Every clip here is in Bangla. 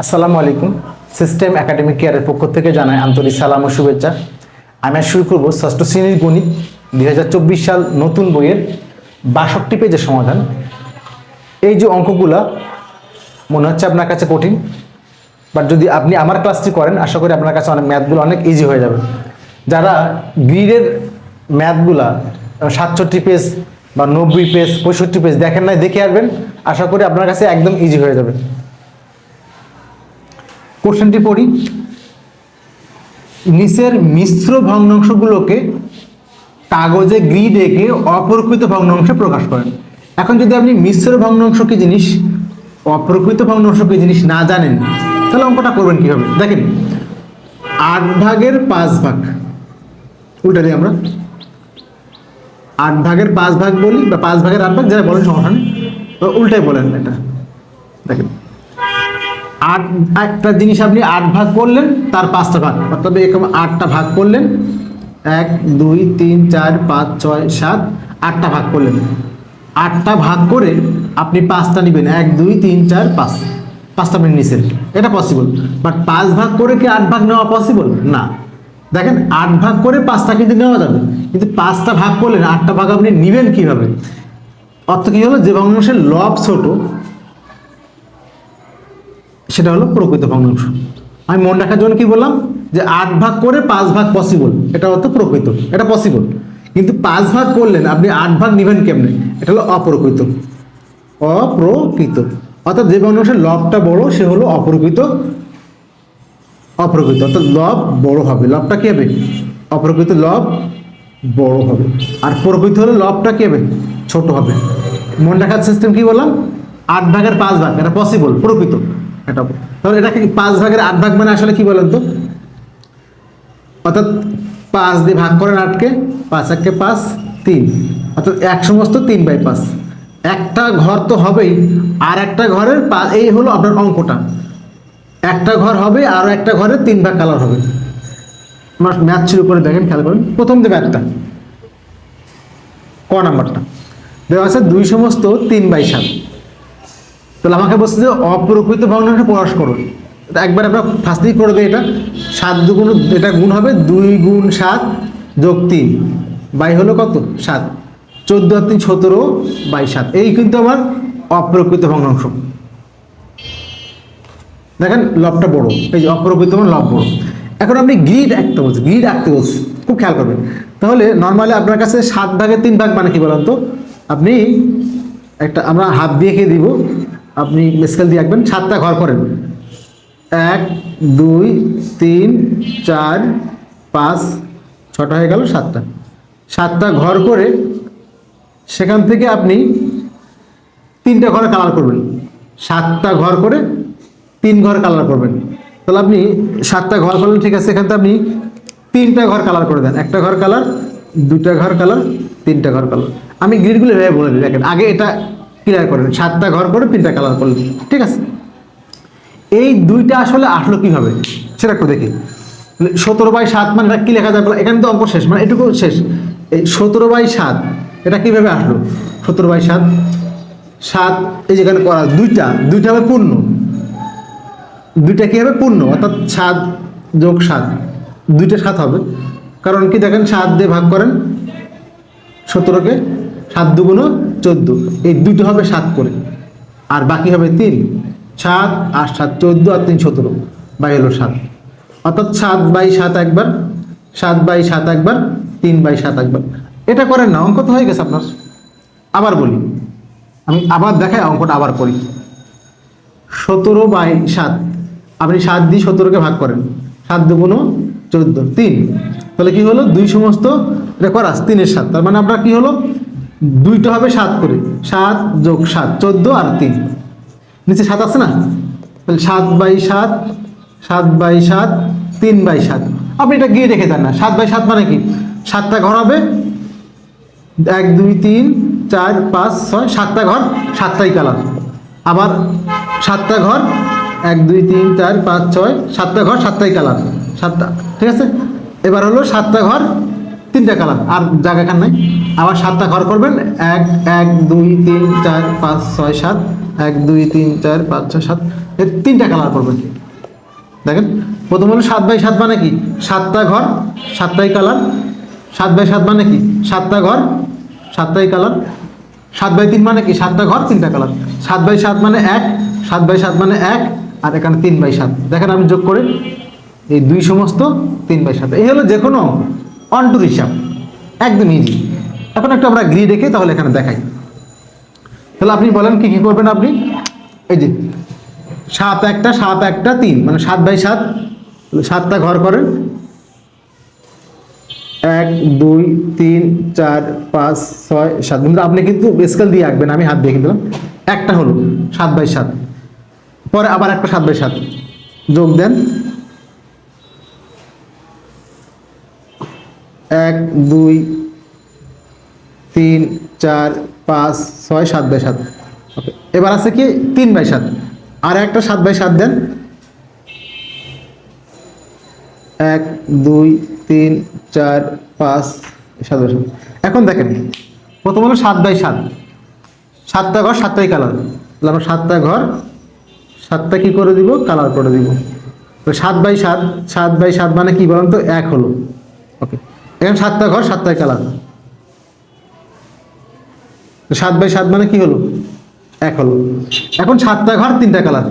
আসসালামু আলাইকুম। সিস্টেম একাডেমিক কেয়ারের পক্ষ থেকে জানাই আন্তরিক সালাম ও শুভেচ্ছা। আমি আজ শুরু করব ষষ্ঠ শ্রেণীর গণিত 2024 সাল নতুন বইয়ের 62 পেজের সমাধান। এই যে অঙ্কগুলা মনে হচ্ছে আপনার কাছে কঠিন, বাট যদি আপনি আমার ক্লাসটি করেন আশা করি আপনার কাছে অনেক ম্যাথগুলো অনেক ইজি হয়ে যাবে। যারা গ্রিডের ম্যাথগুলা 67 পেজ বা 90 পেজ 65 পেজ দেখেন নাই, দেখে আসবেন, আশা করি আপনার কাছে একদম ইজি হয়ে যাবে। কোশ্চেনটি পড়ি। নিচের মিশ্র ভগ্নাংশগুলোকে কাগজে গ্রিড এঁকে অপ্রকৃত ভগ্নাংশে প্রকাশ করেন। এখন যদি আপনি মিশ্র ভগ্নাংশ কি জিনিস, অপ্রকৃত ভগ্নাংশ কি জিনিস না জানেন, তাহলে অঙ্কটা করবেন কিভাবে? দেখেন, 8 ভাগের 5 ভাগ, উল্টা দিই আমরা 8 ভাগের 5 ভাগ বলি বা 5 ভাগের 8 ভাগ, যারা বলেন সমস্যা নেই, তো উল্টাই বলেন। এটা দেখেন, একটা জিনিস আপনি 8 ভাগ করলেন, তার 5টা ভাগ, অর্থাৎ এরকম 8টা ভাগ করলেন, 1 2 3 4 5 6 7 8টা ভাগ করলেন। 8টা ভাগ করে আপনি 5টা নেবেন, 1 2 3 4 5, 5টা আপনি নিছেন, এটা পসিবল। বাট 5 ভাগ করে কি 8 ভাগ নেওয়া পসিবল না? দেখেন, 8 ভাগ করে 5টা কিন্তু নেওয়া যাবে, কিন্তু 5টা ভাগ করলেন, 8টা ভাগ আপনি নেবেন কিভাবে? অর্থ কি হলো, যে ভগ্নাংশের লব ছোট সেটা হলো প্রকৃত ভগ্নাংশ। আমি মনে রাখার জন্য কি বললাম, যে 8 ভাগ করে 5 ভাগ পসিবল, এটা হতো প্রকৃত, এটা পসিবল। কিন্তু 5 ভাগ করলেন আপনি 8 ভাগ নেবেন কেমনে? এটা হলো অপ্রকৃত। অপ্রকৃত অর্থাৎ যে ভগ্নাংশের লবটা বড় সে হলো অপ্রকৃত। অপ্রকৃত অর্থাৎ লব বড় হবে, লবটা কি হবে? অপ্রকৃত লব বড় হবে, আর প্রকৃত হলে লবটা কি হবে? ছোট হবে। মনে রাখার সিস্টেম কি বললাম, 8 ভাগের 5 ভাগ, এটা পসিবল, প্রকৃত। এটা তাহলে এটাকে 5 ভাগের 8 ভাগ মানে আসলে কি বলেন তো? অর্থাৎ 5 দিয়ে ভাগ করেন 8কে, 5 1 5 3, অর্থাৎ 1 সমস্ত 3/5। একটা ঘর তো হবেই, আর একটা ঘরের এই হলো আপনার অঙ্কটা। একটা ঘর হবে, আর একটা ঘরে 3 ভাগ কালার হবে। আমার ম্যাথ শুরু করে দেখেন, খেয়াল করেন প্রথম যে ম্যাথটা, ক নাম্বারটা দেওয়া আছে 2 সমস্ত 3/7। তাহলে আমাকে বলছে যে অপ্রকৃত ভগ্নাংশ প্রকাশ করুন। একবার আমরা ফার্স্টেই করে দিই, এটা 7 দুগুণ, এটা গুণ হবে 2 গুণ 7 যোগ 3 বাই হলো কত? 7, 14 আর 3 17/7। এই কিন্তু আমার অপ্রকৃত ভগ্নাংশ। দেখেন লবটা বড়, এই যে অপ্রকৃত মানে লব বড়। এখন আপনি গ্রিড আঁকতে বলছি, গ্রিড আঁকতে বলছি, খুব খেয়াল করবেন। তাহলে নর্মালি আপনার কাছে 7 ভাগের 3 ভাগ মানে কি বলেন তো? আপনি একটা, আমরা হাত দিয়ে এঁকে দিব, আপনি স্কেল দিয়ে আঁকবেন। 7টা ঘর করেন, 1 2 3 4 5 6টা হয়ে গেল, 7টা। 7টা ঘর করে সেখান থেকে আপনি 3টা ঘরে কালার করবেন। 7টা ঘর করে 3 ঘর কালার করবেন। তাহলে আপনি 7টা ঘর করলেন, ঠিক আছে, এখান থেকে আপনি 3টা ঘর কালার করে দেন। একটা ঘর কালার, 2টা ঘর কালার, 3টা ঘর কালার। আমি গ্রিডগুলো এভাবে বলে দিই, দেখেন আগে এটা ক্লিয়ার করেন। 7টা ঘর করে 3টা কালার করলেন, ঠিক আছে। এই দুইটা আসলে আসলো কিভাবে সেটা একটু দেখি। 17/7 মানে এটা কি লেখা যায়? এখানে তো অঙ্ক শেষ, মানে এটুকু শেষ। এই 17/7 এটা কিভাবে আসলো? 17/7, 7 এই যেখানে করা, দুইটা হবে পূর্ণ, দুইটা কি হবে? পূর্ণ, অর্থাৎ 7 যোগ 7, দুইটা 7 হবে। কারণ কি দেখেন, 7 দিয়ে ভাগ করেন 17কে, 7 দুগুণ 14, এই দুটো হবে 7 করে, আর বাকি হবে 3। 7 আর 7 14 আর 3 17 বাই হলো 7, অর্থাৎ 7/7 একবার, 7/7 একবার, 3/7 একবার। এটা করেন না, অঙ্ক তো হয়ে গেছে আপনার। আবার বলি, আমি আবার দেখাই, অঙ্কটা আবার করি। 17/7 আপনি 7 দিয়ে 17কে ভাগ করেন, 7 দুগুণ 14 3, তাহলে কি হলো? 2 সমস্ত, এটা করাস 3-এর 7, তার মানে আপনার কি হলো? দুইটা হবে 7 করে, 7 যোগ 7 14 আর 3, নিচে 7 আছে না? তাহলে 7/7, 7/7, 3/7। আপনি এটা গিয়ে রেখে দেন না। 7/7 মানে কি? 7টা ঘর হবে, 1 2 3 4 5 6, 7টা ঘর, 7টাই কালার। আবার 7টা ঘর, 1 2 3 4 5 6, 7টা ঘর, 7টাই কালার, 7টা, ঠিক আছে। এবার হলো 7টা ঘর তিনটা কালার, আর জায়গা এখানে নাই। আবার 7টা ঘর করবেন, 1 1 2 3 4 5 6 7, 1 2 3 4 5 6 7, এর তিনটা কালার করবেন। দেখেন প্রথম হলো 7x7 মানে কি 7টা ঘর 7টাই কালার, 7x7 মানে কি 7টা ঘর 7টাই কালার, 7x3 মানে কি 7টা ঘর 3টা কালার, 7x7 মানে 1, 7x7 মানে 1, আর এখানে 3x7। দেখেন আমি যোগ করে এই দুই সমস্ত 3x7, এই হলো যে কোনো অন টুর হিসাব, একদম ইজি। এখন একটা আমরা গ্রিড রেখে তাহলে এখানে দেখাই। তাহলে আপনি বলেন কি কি করবেন। আপনি এই যে 7 একটা 7 একটা 3 মানে 7x7, 7টা ঘর করেন, 1 2 3 4 5 6 7। কিন্তু আপনি কিন্তু স্কেল দিয়ে আঁকবেন, আমি হাত দিয়ে দিলাম। একটা হলো 7x7, পরে আবার একটা 7x7 যোগ দেন, 1 2 3 4 5 6 7x7। ওকে, এবার আছে কি 3x7, আর একটা 7x7 দেন, 1 2 3 4 5 7x7। এখন দেখেন প্রথম হলো 7x7, 7টা ঘর 7টাই কালার, তাহলে আমরা 7টা ঘর 7টা কি করে দিব কালার করে দিব। 7x7, 7x7 মানে কি বলেন তো 1 হলো। ওকে, এখন 7টা ঘর 7টাই কালার, 7x7 মানে কি হলো 1 হলো। এখন 7টা ঘর 3টা কালার,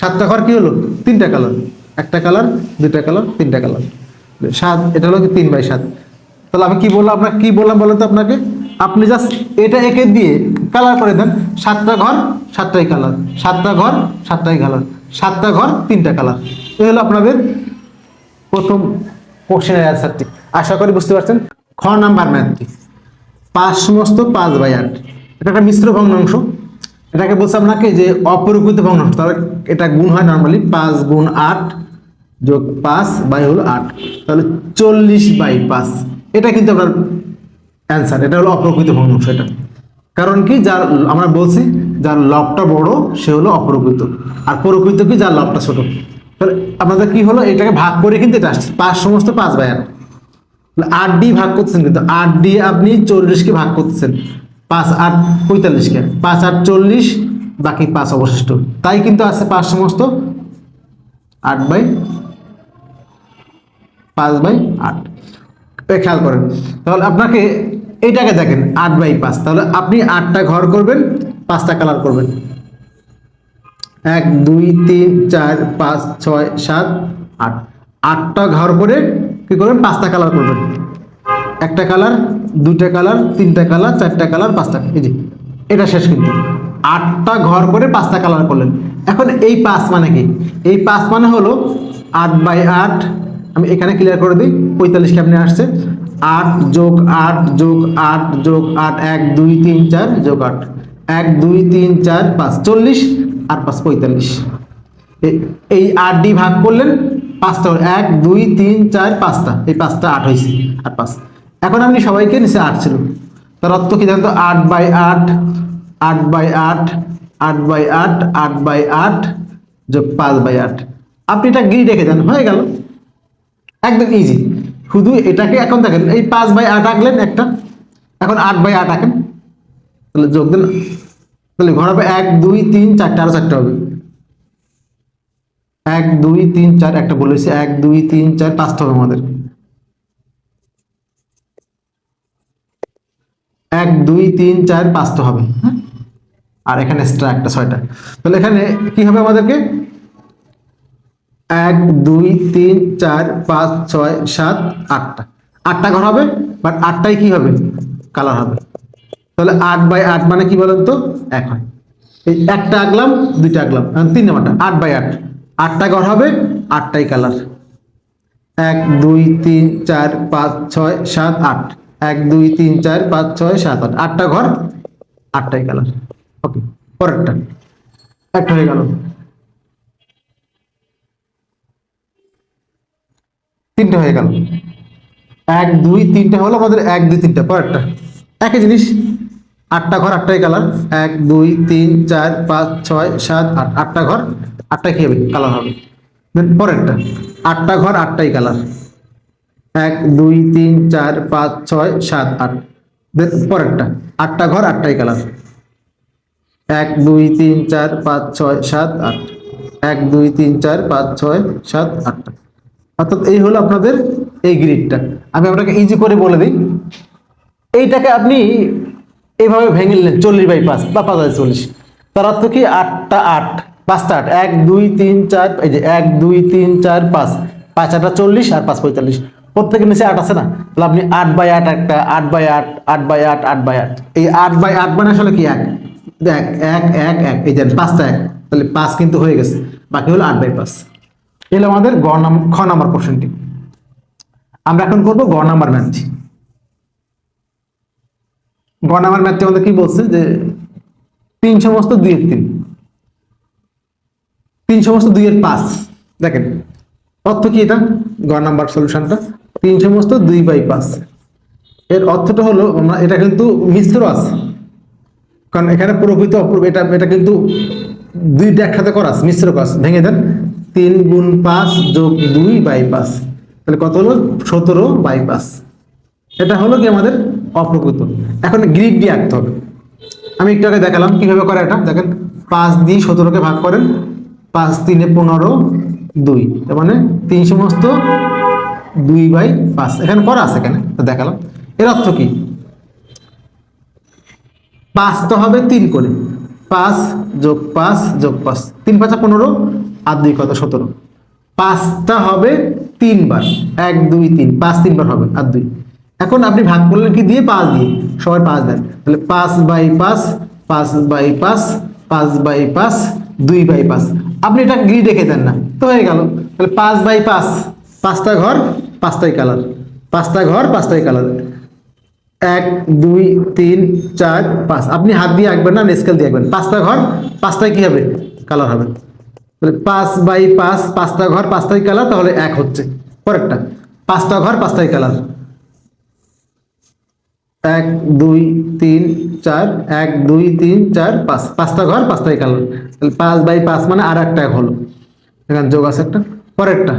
7টা ঘর কি হলো 3টা কালার, একটা কালার 2টা কালার 3টা কালার, 7, এটা হলো 3x7। তাহলে আমি কি বললাম, আপনাকে কি বললাম বলেন তো আপনাকে, আপনি জাস্ট এটা একে দিয়ে কালার করে দেন। 7টা ঘর 7টাই কালার, 7টা ঘর 7টাই কালার, 7টা ঘর 3টা কালার। এই হলো আপনাদের প্রথম কোশ্চেনের অ্যান্সারটি। আশা করি বুঝতে পারছেন। খ নাম্বার ম্যাথটি 5 সমস্ত 5/8, এটা একটা মিশ্র ভগ্নাংশ। এটাকে বলছে আপনাকে যে অপরিকৃত ভগ্নাংশ, তাহলে এটা গুণ হয় নর্মালি 5 গুণ 8 যোগ 5 বাই হলো 8, তাহলে 40/5। এটা কিন্তু আপনার অ্যান্সার, এটা হলো অপ্রকৃত ভগ্নাংশ। এটা কারণ কি, যার আমরা বলছি যার লবটা বড় সে হলো অপ্রকৃত, আর প্রকৃত কি যার লবটা ছোট। তাহলে আপনাদের কি হলো, এটাকে ভাগ করে কিন্তু এটা আসছে 5 সমস্ত 5/8, 8 দিয়ে ভাগ করতেছেন, কিন্তু 8 দিয়ে আপনি 40কে ভাগ করতেছেন, 5 8 45কে, 5 8 40, বাকি 5 অবশিষ্ট, তাই কিন্তু আছে 5 সমস্ত 5/8। খেয়াল করেন, তাহলে আপনাকে এইটাকে দেখেন 8/5, তাহলে আপনি 8টা ঘর করবেন 5টা কালার করবেন, 1 2 3 4 5 6 7 8, 8টা ঘর করে কি করবেন 5টা কালার করবেন, একটা কালার 2টা কালার 3টা কালার 4টা কালার 5টা, এই যে এটা শেষ। কিন্তু 8টা ঘর করে 5টা কালার করলেন। এখন এই 5 মানে কি, এই 5 মানে হলো 8/8। আমি এখানে ক্লিয়ার করে দিই, 45 কেমনে আসছে, 8 যোগ 8 যোগ 8 যোগ 8, 1 2 3 4 যোগ 8, 1 2 3 4 5 40, আর 5 45। এই 8 দিয়ে ভাগ করলেন 5টা, 1 2 3 4 5টা, এই 5টা 8 হয়েছে, আর 5। এখন আপনি সবাইকে নিচে 8 ছিল, তার অর্থ কি জানতো, 8/8 8/8 8/8 8/8 যোগ 5/8। আপনি এটা গিয়ে রেখে দেন, হয়ে গেল, একদম ইজি। শুধু এটাকে এখন দেখেন, এই 5/8 আঁকলেন একটা, এখন 8/8 আঁকেন, তাহলে যোগ দেন, তাহলে ঘর হবে 1 2 3 4টা, আরো 4টা হবে, 1 2 3 4, একটা বলেছি 1 2 3 4 5টা হবে আমাদের, 1 2 3 4 5টা হবে, হ্যাঁ, আর এখানে এক্সট্রা একটা 6টা। তাহলে এখানে কি হবে আমাদেরকে, 1 2 3 4 5 6 7 8টা, 8টা ঘর হবে, বাট 8টাই কি হবে কালার হবে। তাহলে 8/8 মানে কি বলেন তো 1 হয়। এই একটা আঁকলাম 2টা আঁকলাম, 3 নাম্বারটা 8/8, 8টা ঘর হবে 8টাই কালার, 1 2 3 4 5 6 7 8, 1 2 3 4 5 6 7 8, 8টা ঘর 8টাই কালার। ওকে, পরেরটা একটা হয়ে গেল, 3টে হয়ে গেল, 1 2 3টে হলো আমাদের, 1 2 3টা। পরেরটা একই জিনিস, 8টা ঘর 8টাই কালার, 1 2 3 4 5 6 7 8, 8টা ঘর 8টাই কি হবে কালার হবে। দেন পরেরটা 8টা ঘর 8টাই কালার, 1 2 3 4 5 6 7 8। পরেরটা 8টা ঘর 8টাই কালার। 1 2 3 4 5 6 7 8। 1 2 3 4 5 6 7 8টা। অর্থাৎ এই হলো আপনাদের এই গ্রিডটা। আমি আপনাকে ইজি করে বলে দিই, এইটাকে আপনি এইভাবে ভেঙে নিলেন 40/5 বা 5/40। তার অর্থ কি 8টা 8 5টা 8 1 2 3 4, এই যে 1 2 3 4 5 5 8 40 আর 5 45, প্রত্যেকের নিচে 8 আছে না, তাহলে আপনি 8/8 একটা 8/8 8/8 8/8, এই 8/8 মানে আসলে কি 1 1 1 1 1, এই যে 5টা 1, তাহলে 5 কিন্তু হয়ে গেছে, বাকি হলো 8/5। এলো আমাদের খ নাম্বার কোশ্চেনটি। আমরা এখন করব গ নাম্বার ম্যাথটি। গ নাম্বার ম্যাথটি আমাদের কি বলছে যে 3 সমস্ত 2 এর 3, 3 সমস্ত 2 এর 5। দেখেন অর্থ কি এটা, গ নাম্বার সলিউশনটা 3 সমস্ত 2/5। এর অর্থটা হলো আমরা এটা কিন্তু মিশ্র আছে, কারণ এখানে প্রকৃত এটা এটা কিন্তু দুইটা একসাথে করা আছে, মিশ্র করা আছে। ভেঙে দেন 3 গুণ 5 যোগ 2/5, তাহলে কত হলো 17/5। এটা হলো কি আমাদের অপ্রকৃত। এখন গ্রিড দিয়ে আঁকতে হবে। আমি একটু আগে দেখালাম কিভাবে করে এটা, দেখেন 5 দিয়ে 17কে ভাগ করেন, 5 3 15 2, তার মানে 3 সমস্ত 2/5 এখানে করা আছে, এখানে দেখালাম। এর অর্থ কি, 5 তো হবে 3 করে, 5 যোগ 5 যোগ 5, 3 5 15 আর 2 কত 17। 5টা হবে 3 বার, 1 2 3, 5 3 বার হবে আর 2। এখন আপনি ভাগ করলেন কি দিয়ে, 5 দিয়ে, সবাই 5 দেন, তাহলে 5/5 5/5 5/5 2/5। আপনি এটা গ্রিড রেখে দেন না তো হয়ে গেল, তাহলে 5/5, 5টা ঘর 5টাই কালার, 5টা ঘর 5টাই কালার, 1 2 3 4 5। আপনি হাত দিয়ে আঁকবেন না, স্কেল দিয়ে আঁকবেন। 5টা ঘর 5টাই কি হবে, কালার হবে। তাহলে 5/5, 5টা ঘর 5টাই কালার, তাহলে 1 হচ্ছে। পরেরটা 5টা ঘর 5টাই কালার, 1 2 3 4 1 2 3 4 5, 5টা ঘর 5টাই কালার, তাহলে 5/5 মানে আর একটা 1 হলো, এখানে যোগ আছে একটা। পরেরটা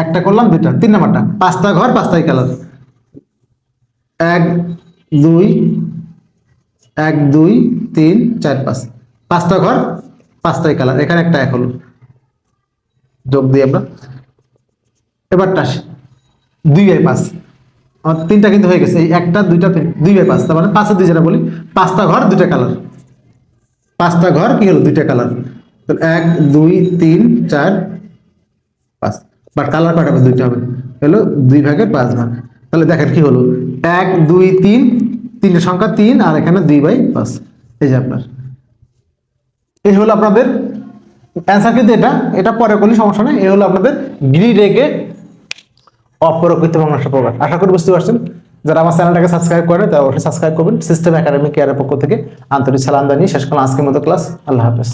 একটা করলাম, দুইটা, 3 নাম্বারটা 5টা ঘর 5টাই কালার, 1 2 1 2 3 4 5, 5টা ঘর 5টাই কালার, এখানে একটা 1 হলো, যোগ দিই আমরা। এবারটা 2/5, আমার 3টা কিন্তু হয়ে গেছে, এই একটা 2টা 2/5, তার মানে 5 এর 2 যেটা বলি, 5টা ঘর 2টা কালার, 5টা ঘর কি হলো 2টা কালার, তাহলে 1 2 3 4 5, বাট কালার কয়টা হবে, 2টা হবে, হলো 2/5 ভাগ। তাহলে দেখেন কি হলো, 1 2 3, 3টা সংখ্যা 3 আর এখানে 2/5, এই যে আপনার এই হলো আপনাদের অ্যান্সার। কিন্তু এটা এটা পরে করলে সমস্যা নেই। এই হলো আপনাদের গ্রিড একে অপ্রকৃত ভগ্নাংশ প্রকার। আশা করি বুঝতে পারছেন। যারা আমার চ্যানেলটাকে সাবস্ক্রাইব করেন তারা অবশ্যই সাবস্ক্রাইব করবেন। সিস্টেম একাডেমিক কেয়ারের পক্ষ থেকে আন্তরিক সালাম জানিয়ে শেষ করলাম আজকের মতো ক্লাস। আল্লাহ হাফেজ।